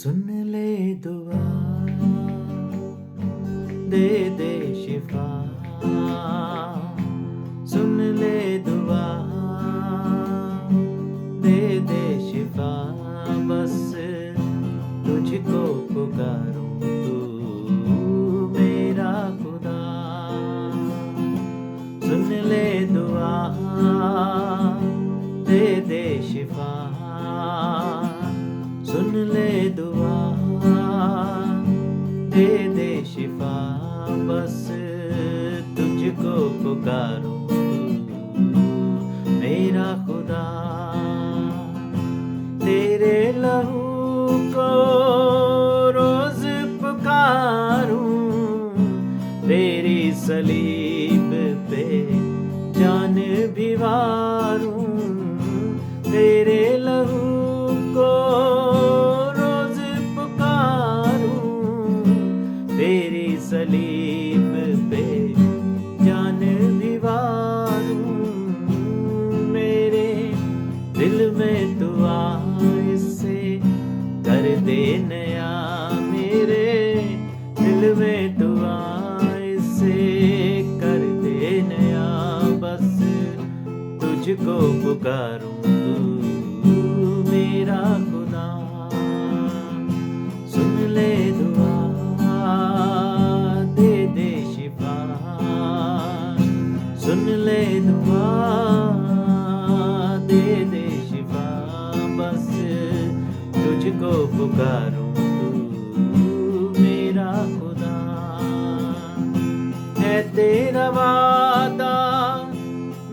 सुन ले दुआ, दे दे शिफा। सुन ले दुआ, दे दे शिफा। बस तुझको पुकारूं, तू मेरा खुदा। सुन ले दुआ, दे दे शिफा। सुन ले दुआ, दे दे शिफा। बस तुझको पुकारूं, मेरा खुदा। तेरे लहू को रोज पुकारूं, तेरी सलीब पे जान भी वारूं। तेरे लहू को रोज पुकारूं, तेरी सलीब पे जान भी वारूं। मेरे दिल में तू आ, इससे कर दे नया। मेरे दिल में तू आ, इससे कर दे नया। बस तुझको पुकारूं, तू मेरा खुदा। सुन ले दुआ, दे दे शिफा। सुन ले दुआ, दे दे शिफा। बस तुझको पुकारूं, तू मेरा खुदा। है तेरा वादा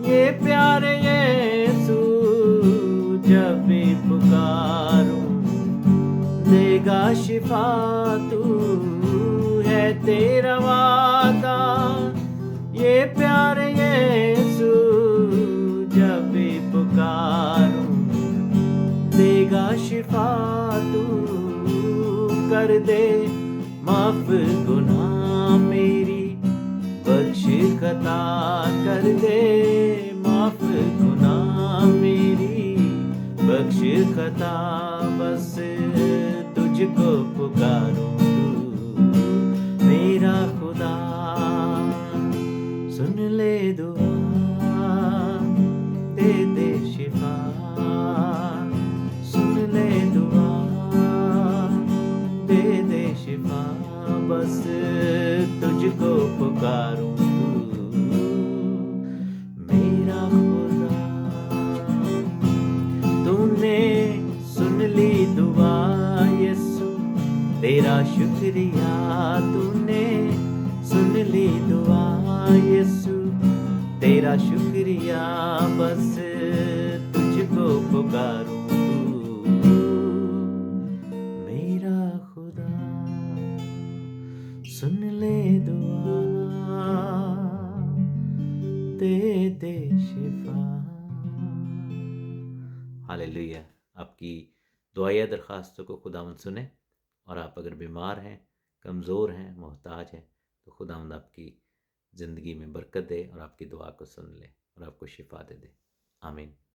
ये प्यार यीशु, जब भी पुकारूं देगा शिफा। तू है तेरा वादा ये प्यार यीशु, जब भी पुकारूं देगा शिफा। तू कर दे माफ गुनाह मेरी, बख्श खता। कर दे माफ गुनाह मेरी, बख्श खता। बस तुझको पुकारूं, तू मेरा खुदा। सुन ले दुआ, दे दे शिफा। सुन ले दुआ, दे दे शिफा। बस तुझको पुकारूं, तू मेरा खुदा। तूने सुन ली दुआ यीशु, तेरा शुक्रिया। तूने सुन ली दुआ यीशु, तेरा शुक्रिया। बस तुझको पुकारूं, तू मेरा खुदा। सुन ले दुआ, दे दे शिफा। हालेलुया। आपकी दुआ या दरख्वास्तों को खुदावंद सुने। और आप अगर बीमार हैं, कमज़ोर हैं, मोहताज हैं, तो खुदावंद आपकी ज़िंदगी में बरकत दे और आपकी दुआ को सुन ले और आपको शिफा दे दे। आमीन।